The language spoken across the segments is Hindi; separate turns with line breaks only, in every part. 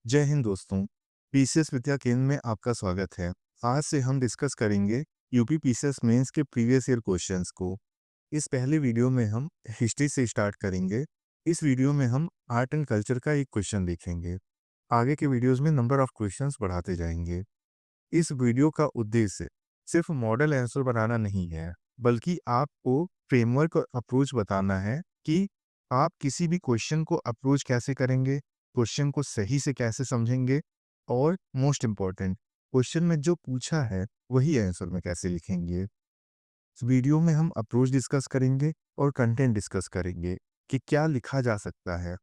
जय हिंद दोस्तों। पीसीएस विद्या केंद्र में आपका स्वागत है। आज से हम डिस्कस करेंगे यूपी पीसीएस मेंस के प्रीवियस ईयर क्वेश्चंस को। इस पहले वीडियो में हम हिस्ट्री से स्टार्ट करेंगे। इस वीडियो में हम आर्ट एंड कल्चर का एक क्वेश्चन देखेंगे। आगे के वीडियोस में नंबर ऑफ क्वेश्चंस बढ़ाते जाएंगे। इस वीडियो का उद्देश्य सिर्फ मॉडल आंसर बनाना नहीं है, बल्कि आपको फ्रेमवर्क और अप्रोच बताना है कि आप किसी भी क्वेश्चन को अप्रोच कैसे करेंगे, क्वेश्चन को सही से कैसे समझेंगे और मोस्ट इम्पॉर्टेंट, क्वेश्चन में जो पूछा है वही आंसर में कैसे लिखेंगे। इस वीडियो में हम अप्रोच डिस्कस करेंगे और कंटेंट डिस्कस करेंगे कि क्या लिखा जा सकता है,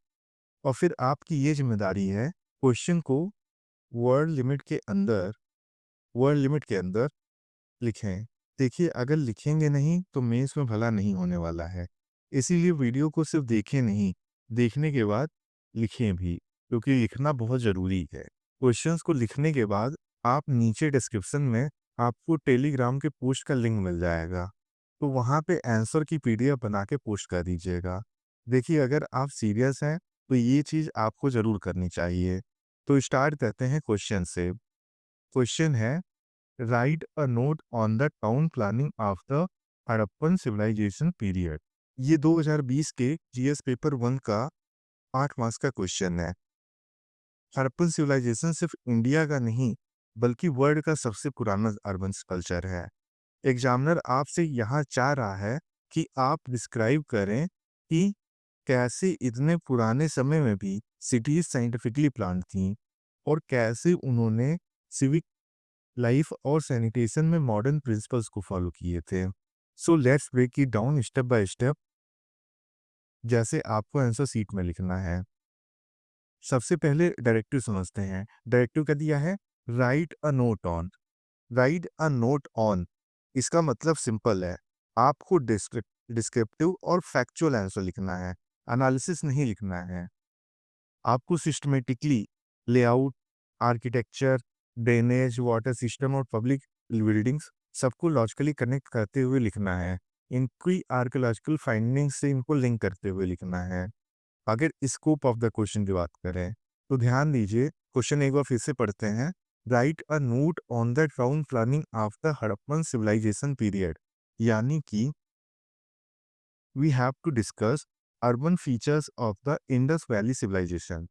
और फिर आपकी ये जिम्मेदारी है क्वेश्चन को वर्ड लिमिट के अंदर लिखें। देखिए, अगर लिखेंगे नहीं तो मेंस में भला नहीं होने वाला है। इसीलिए वीडियो को सिर्फ देखें नहीं, देखने के बाद लिखें भी, क्योंकि लिखना बहुत ज़रूरी है। क्वेश्चंस को लिखने के बाद आप नीचे डिस्क्रिप्शन में आपको टेलीग्राम के पोस्ट का लिंक मिल जाएगा, तो वहाँ पे आंसर की पीडीएफ बना के पोस्ट कर दीजिएगा। देखिए, अगर आप सीरियस हैं तो ये चीज़ आपको ज़रूर करनी चाहिए। तो स्टार्ट करते हैं क्वेश्चन से। क्वेश्चन है, write a note on the town planning of the Harappan civilisation period. ये 2020 के जीएस पेपर 1 का 8 मार्क्स का क्वेश्चन है। हड़प्पन सिविलाइजेशन सिर्फ इंडिया का नहीं, बल्कि वर्ल्ड का सबसे पुराना अर्बन कल्चर है। एग्जामिनर आपसे यहाँ चाह रहा है कि आप डिस्क्राइब करें कि कैसे इतने पुराने समय में भी सिटीज साइंटिफिकली प्लान थी, और कैसे उन्होंने सिविक लाइफ और सैनिटेशन में मॉडर्न प्रिंसिपल्स को फॉलो किए थे। So let's break it down step by step, जैसे आपको आंसर सीट में लिखना है। सबसे पहले डायरेक्टिव समझते हैं। डायरेक्टिव क्या दिया है? Write a note on. Right a note on, इसका मतलब सिंपल है, आपको डिस्क्रिप्टिव और फैक्चुअल आंसर लिखना है, एनालिसिस नहीं लिखना है। आपको systematically layout, architecture, drainage, water system और पब्लिक बिल्डिंग्स सबको लॉजिकली कनेक्ट करते हुए लिखना है। इनकी आर्कियोलॉजिकल फाइंडिंग्स से इनको लिंक करते हुए लिखना है। अगर स्कोप ऑफ द क्वेश्चन की बात करें तो ध्यान दीजिए, क्वेश्चन एक बार फिर से पढ़ते हैं। Write a note on the town planning of the Harappan civilisation period, यानी कि we have to discuss urban features of the Indus Valley civilisation,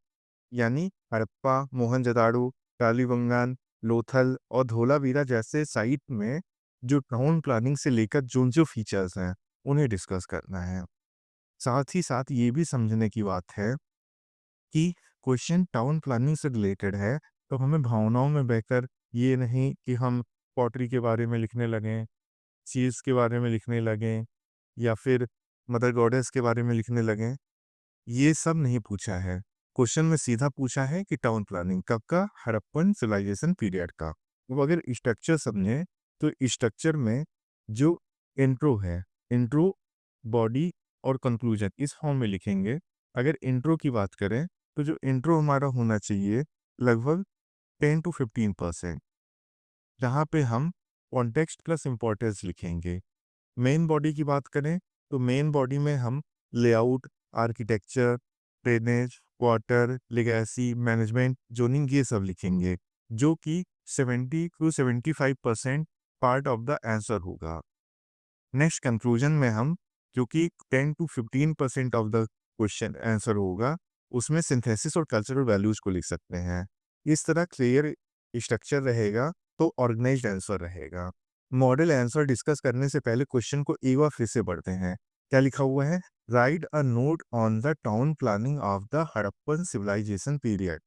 यानी हड़प्पा, मोहनजोदाड़ो, कालीबंगान, लोथल और धोलावीरा जैसे साइट में जो टाउन प्लानिंग से लेकर जो फीचर्स हैं उन्हें डिस्कस करना है। साथ ही साथ ये भी समझने की बात है कि क्वेश्चन टाउन प्लानिंग से रिलेटेड है, तो हमें भावनाओं में बहकर ये नहीं कि हम पॉटरी के बारे में लिखने लगें, चीज़ के बारे में लिखने लगें, या फिर मदर गॉडेस के बारे में लिखने लगें। ये सब नहीं पूछा है। क्वेश्चन में सीधा पूछा है कि टाउन प्लानिंग कब का? हड़प्पन सिविलाइजेशन पीरियड का। वो अगर स्ट्रक्चर समझें तो स्ट्रक्चर में जो इंट्रो है, इंट्रो, बॉडी और कंक्लूजन इस फॉर्म में लिखेंगे। अगर इंट्रो की बात करें तो जो इंट्रो हमारा होना चाहिए लगभग 10 to 15%, जहाँ पे हम कॉन्टेक्स्ट प्लस इम्पोर्टेंस लिखेंगे। मेन बॉडी की बात करें तो मेन बॉडी में हम layout, architecture, drainage, water, legacy, management, zoning ये सब लिखेंगे, जो कि 70 to 75% part of the answer होगा। नेक्स्ट कंक्लूजन में हम, क्योंकि 10 to 15% of the question answer होगा, उसमें सिंथेसिस और कल्चरल वैल्यूज को लिख सकते हैं। इस तरह क्लियर स्ट्रक्चर रहेगा तो ऑर्गेनाइज्ड आंसर रहेगा। मॉडल आंसर डिस्कस करने से पहले क्वेश्चन को एक बार फिर से पढ़ते हैं। क्या लिखा हुआ है? Write a note on the town planning of the Harappan civilisation period.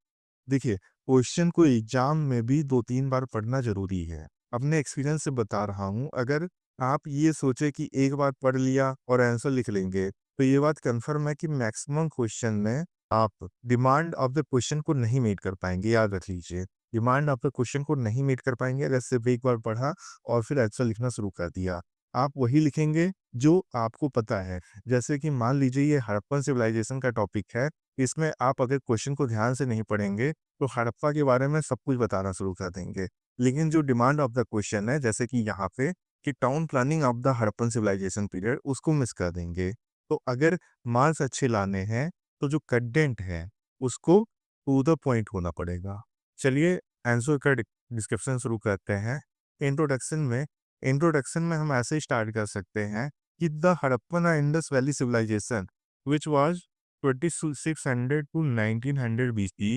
देखिए, क्वेश्चन को एग्जाम में भी 2-3 बार पढ़ना जरूरी है। अपने एक्सपीरियंस से बता रहा हूँ, अगर आप ये सोचे कि एक बार पढ़ लिया और आंसर लिख लेंगे, तो ये बात कंफर्म है कि मैक्सिमम क्वेश्चन में आप डिमांड ऑफ द क्वेश्चन को नहीं मीट कर पाएंगे। याद रख लीजिए, डिमांड ऑफ द क्वेश्चन को नहीं मीट कर पाएंगे अगर सिर्फ एक बार पढ़ा और फिर आंसर लिखना शुरू कर दिया। आप वही लिखेंगे जो आपको पता है। जैसे कि मान लीजिए ये हड़प्पन सिविलाइजेशन का टॉपिक है, इसमें आप अगर क्वेश्चन को ध्यान से नहीं पढ़ेंगे तो हड़प्पा के बारे में सब कुछ बताना शुरू कर देंगे। लेकिन जो डिमांड ऑफ द क्वेश्चन है, जैसे कि यहाँ पे कि town planning of the Harappan civilisation period, उसको मिस कर देंगे। तो अगर मार्क्स अच्छे लाने हैं तो जो कंटेंट है उसको टू द पॉइंट होना पड़ेगा। चलिए आंसर का डिस्कशन शुरू करते हैं। इंट्रोडक्शन में हम ऐसे स्टार्ट कर सकते हैं कि the Harappan and Indus Valley civilisation which was 2600 to 1900 BC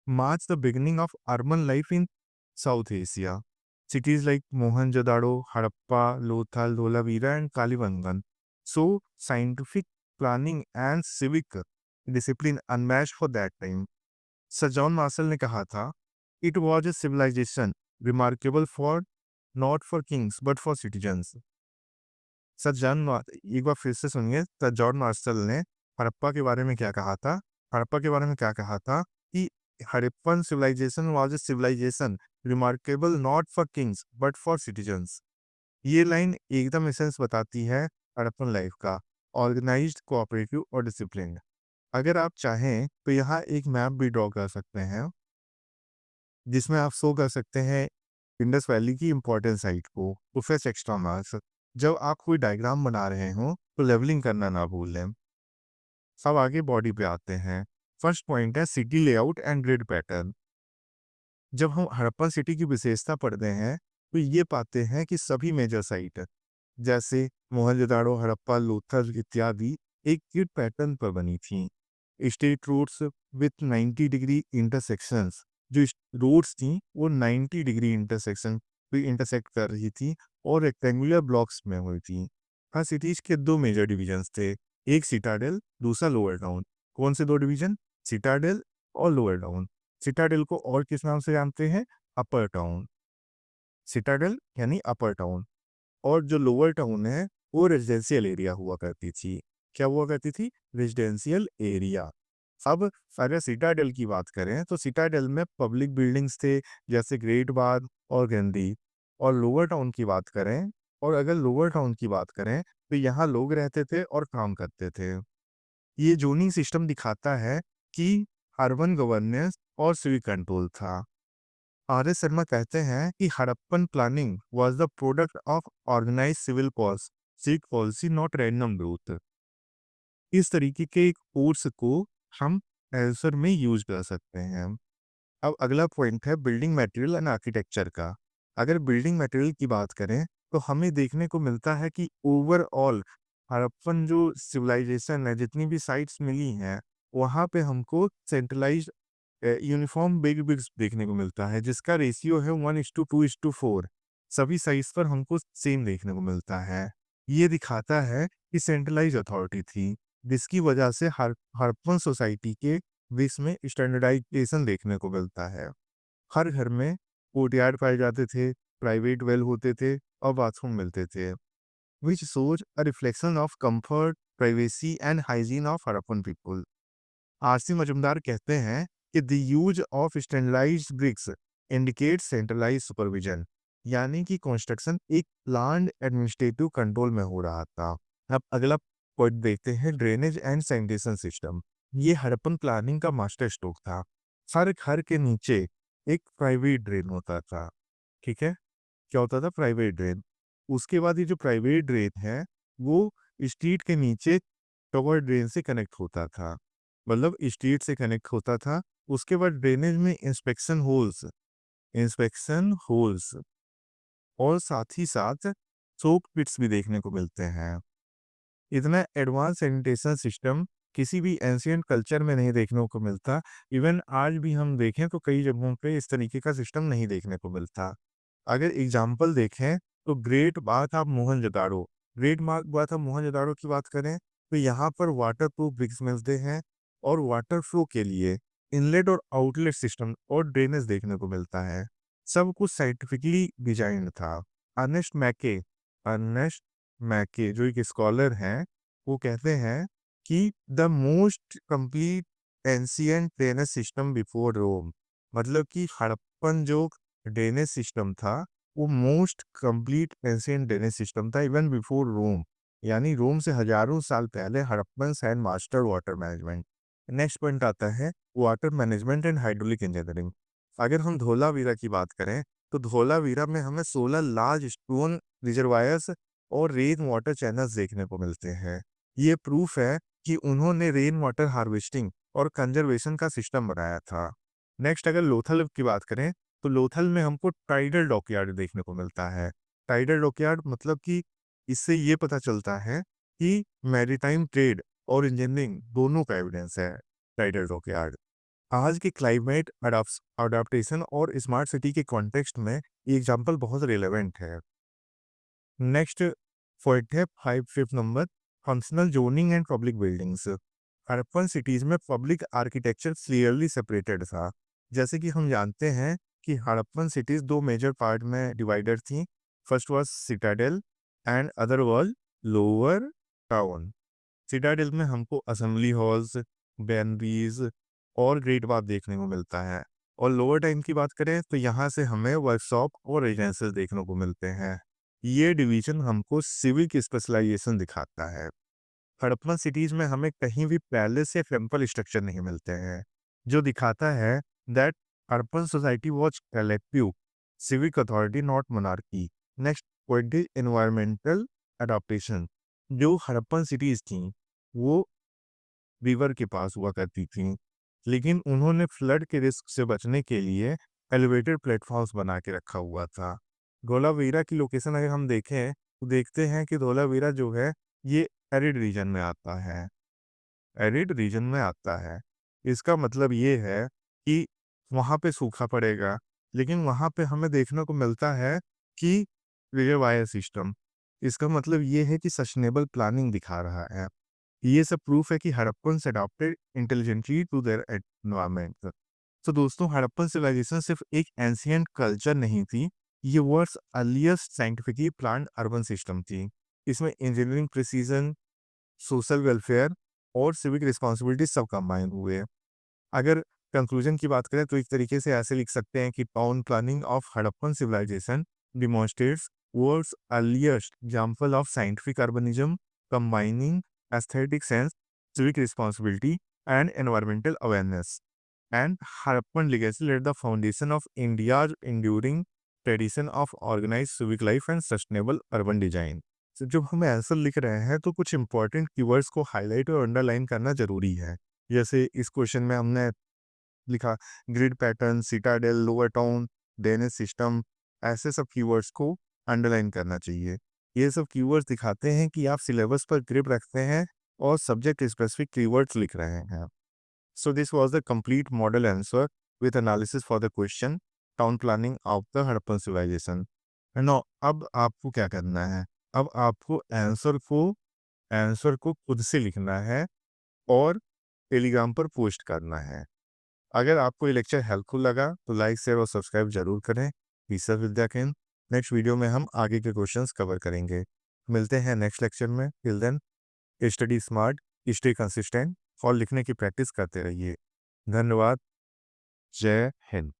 marks the beginning of urban life in South Asia. Cities like Mohenjo-daro, Harappa, Lothal, Dholavira and Kalibangan so scientific planning and civic discipline unmatched for that time. Sir John Marshall ने कहा था, it was a civilisation remarkable for not for kings but for citizens. Sir एक बार फिर से सुनिए, सर जॉन मार्शल ने हड़प्पा के बारे में क्या कहा था। हड़प्पा के बारे में क्या कहा था कि Harappan civilisation was a civilisation remarkable not for kings but for citizens. ये लाइन एकदम एसेंस बताती है हड़प्पन लाइफ का, ऑर्गेनाइज्ड, कोऑपरेटिव और डिसिप्लिन। अगर आप चाहें तो यहाँ एक मैप भी ड्रॉ कर सकते हैं जिसमें आप शो कर सकते हैं इंडस वैली की इंपॉर्टेंट साइट को टू फेच एक्स्ट्रा मार्क्स। जब आप कोई डायग्राम बना रहे हो तो लेवलिंग करना ना भूलें। सब आगे बॉडी पे आते हैं। फर्स्ट पॉइंट है city layout and grid pattern. जब हम हड़प्पन सिटी की विशेषता पढ़ते हैं तो ये पाते हैं कि सभी मेजर साइट जैसे मोहनजोदाड़ो, हड़प्पा, लोथल इत्यादि एक ग्रिड पैटर्न पर बनी थी। Straight roads with 90 degree intersections, जो रोड्स थी वो 90 डिग्री इंटरसेक्शन पे इंटरसेक्ट कर रही थी और रेक्टेंगुलर ब्लॉक्स में हुई थी। हाँ, सिटीज के दो मेजर डिवीजन्स थे, एक सिटाडेल, दूसरा लोअर टाउन। कौन से दो डिवीजन? सिटाडेल और लोअर टाउन। सिटाडेल को और किस नाम से जानते हैं? अपर टाउन। सिटाडेल यानी अपर टाउन, और जो लोअर टाउन है वो रेजिडेंशियल एरिया हुआ करती थी। क्या हुआ करती थी? Residential area. अब अगर सिटाडेल की बात करें तो सिटाडेल में पब्लिक बिल्डिंग्स थे जैसे ग्रेट बाग और गंदी। और लोअर टाउन की बात करें, और अगर लोअर टाउन की बात करें तो यहाँ लोग रहते थे और काम करते थे। ये जोनिंग सिस्टम दिखाता है कि अर्बन गवर्नेंस और सिविक कंट्रोल था। आर एस शर्मा कहते हैं कि Harappan planning was the product of organise civil civic policy not random growth. इस तरीके के एक कोर्स को हम आंसर में यूज कर सकते हैं। अब अगला पॉइंट है बिल्डिंग मटेरियल एंड आर्किटेक्चर का। अगर बिल्डिंग मटेरियल की बात करें तो हमें देखने को मिलता है कि ओवरऑल हड़प्पन जो सिविलाइजेशन है, जितनी भी साइट्स मिली हैं वहाँ पे हमको सेंट्रलाइज्ड यूनिफॉर्म बिग बिग्स देखने को मिलता है जिसका रेशियो है 1:2:4। सभी साइज पर हमको सेम देखने को मिलता है। ये दिखाता है कि सेंट्रलाइज अथॉरिटी थी जिसकी वजह से हड़प्पन सोसाइटी के बीच में स्टैंडर्डाइजेशन देखने को मिलता है। हर घर में कोर्टयार्ड पाए जाते थे, प्राइवेट वेल होते थे और बाथरूम मिलते थे, विच shows a reflection of comfort, privacy and hygiene of Harappan people. RC Majumdar कहते हैं कि the use of standardised bricks indicate centralise supervision, यानी कि कंस्ट्रक्शन एक प्लान्ड एडमिनिस्ट्रेटिव कंट्रोल में हो रहा था। अब अगला पॉइंट देखते हैं ड्रेनेज एंड सैनिटेशन सिस्टम। ये हड़प्पन प्लानिंग का मास्टर स्ट्रोक था। हर घर के नीचे एक प्राइवेट ड्रेन होता था। ठीक है, क्या होता था? Private drain. उसके बाद ये जो प्राइवेट ड्रेन है वो स्ट्रीट के नीचे कवर ड्रेन से कनेक्ट होता था, मतलब स्ट्रीट से कनेक्ट होता था। उसके बाद ड्रेनेज में इंस्पेक्शन होल्स और साथ ही साथ सोक पिट्स भी देखने को मिलते हैं। इतना एडवांस सैनिटेशन सिस्टम किसी भी एंशिएंट कल्चर में नहीं देखने को मिलता। इवन आज भी हम देखें तो कई जगहों पे इस तरीके का सिस्टम नहीं देखने को मिलता। अगर एग्जाम्पल देखें तो great bath of Mohenjodaro, bath of Mohenjodaro की बात करें तो यहाँ पर वाटर प्रूफ ब्रिक्स मिलते हैं और वाटर फ्लो के लिए इनलेट और आउटलेट सिस्टम और ड्रेनेज देखने को मिलता है। सब कुछ साइंटिफिकली डिजाइन था। अर्नेस्ट मैके जो एक स्कॉलर हैं, वो कहते हैं कि the most complete ancient drainage system before Rome, मतलब कि हड़प्पन जो ड्रेनेज सिस्टम था वो most complete ancient drainage system था इवन बिफोर रोम, यानी रोम से हजारों साल पहले Harappan and master water management. Next point आता है water management and hydraulic engineering. अगर हम धोलावीरा की बात करें तो धोलावीरा में हमें 16 लार्ज स्टोन रिजर्वायर्स और रेन वाटर चैनल्स देखने को मिलते हैं। ये प्रूफ है कि उन्होंने रेन वाटर हार्वेस्टिंग और कंजर्वेशन का सिस्टम बनाया था। नेक्स्ट अगर लोथल की बात करें, तो लोथल में हमको टाइडल डॉकयार्ड देखने को मिलता है। टाइडल डॉकयार्ड मतलब कि इससे ये पता चलता है कि मैरीटाइम ट्रेड और इंजीनियरिंग दोनों का एविडेंस है टाइडल डॉकयार्ड। आज के क्लाइमेट अडाप्टेशन और स्मार्ट सिटी के कॉन्टेक्स्ट में ये एग्जांपल बहुत रिलेवेंट है। नेक्स्ट पॉइंट है 5th number, functional zoning and public buildings. Urban cities में पब्लिक आर्किटेक्चर क्लियरली सेपरेटेड था। जैसे कि हम जानते हैं कि हड़प्पन सिटीज दो मेजर पार्ट में डिवाइडेड थी। First was Citadel and other was lower town. Citadel में हमको असेंबली हॉल्स, बैनरीज और ग्रेट बार देखने को मिलता है। और लोअर टाउन की बात करें तो यहाँ से हमें वर्कशॉप और रेजिडेंसेस देखने को मिलते हैं। ये डिवीजन हमको सिविक स्पेशलाइजेशन दिखाता है। हड़प्पन सिटीज में हमें कहीं भी पैलेस या टेम्पल स्ट्रक्चर नहीं मिलते हैं, जो दिखाता है that urban society was collective civic authority not monarchy. Next point is environmental adaptation. जो हड़प्पन सिटीज थी वो रिवर के पास हुआ करती थी, लेकिन उन्होंने फ्लड के रिस्क से बचने के लिए एलिवेटेड प्लेटफॉर्म्स बना के रखा हुआ था। धोलावीरा की लोकेशन अगर हम देखें तो देखते हैं कि धोलावीरा जो है ये एरिड रीजन में आता है। एरिड रीजन में आता है, इसका मतलब ये है कि वहाँ पे सूखा पड़ेगा, लेकिन वहाँ पे हमें देखने को मिलता है कि रिजर्वायर सिस्टम। इसका मतलब ये है कि सस्टेनेबल प्लानिंग दिखा रहा है। ये सब प्रूफ है कि Harappans adopted intelligently to their environment. तो दोस्तों, हड़प्पन सिविलाइजेशन सिर्फ एक एंशिएंट कल्चर नहीं थी, ये world's earliest scientifically planned urban system थी। इसमें इंजीनियरिंग प्रिसीजन, सोशल वेलफेयर और सिविक रिस्पॉन्सिबिलिटी सब कंबाइन हुए। अगर कंक्लूजन की बात करें तो एक तरीके से ऐसे लिख सकते हैं कि town planning of Harappan civilisation demonstrates world's earliest example of scientific urbanism combining aesthetic sense, civic responsibility, and environmental awareness. And Harappan legacy laid the foundation of India's enduring tradition of organized civic life and sustainable urban design. So, जब हम आंसर लिख रहे हैं तो कुछ इंपॉर्टेंट कीवर्ड्स को हाईलाइट और अंडरलाइन करना जरूरी है। जैसे इस क्वेश्चन में हमने लिखा grid pattern, Citadel, lower town, drainage system, ऐसे सब कीवर्ड्स को अंडरलाइन करना चाहिए। ये सब कीवर्ड्स दिखाते हैं कि आप सिलेबस पर ग्रिप रखते हैं और सब्जेक्ट स्पेसिफिक कीवर्ड्स लिख रहे हैं। So this was the complete model answer with analysis for the question town planning of the Harappan civilisation. No, अब आपको क्या करना है? अब आपको आंसर को खुद से लिखना है और टेलीग्राम पर पोस्ट करना है। अगर आपको ये लेक्चर हेल्पफुल लगा तो लाइक, शेयर और सब्सक्राइब जरूर करें। ईसर विद्या केंद्र। नेक्स्ट वीडियो में हम आगे के क्वेश्चंस कवर करेंगे। मिलते हैं नेक्स्ट लेक्चर में। Till then, study smart, stay consistent और लिखने की प्रैक्टिस करते रहिए। धन्यवाद। जय हिंद।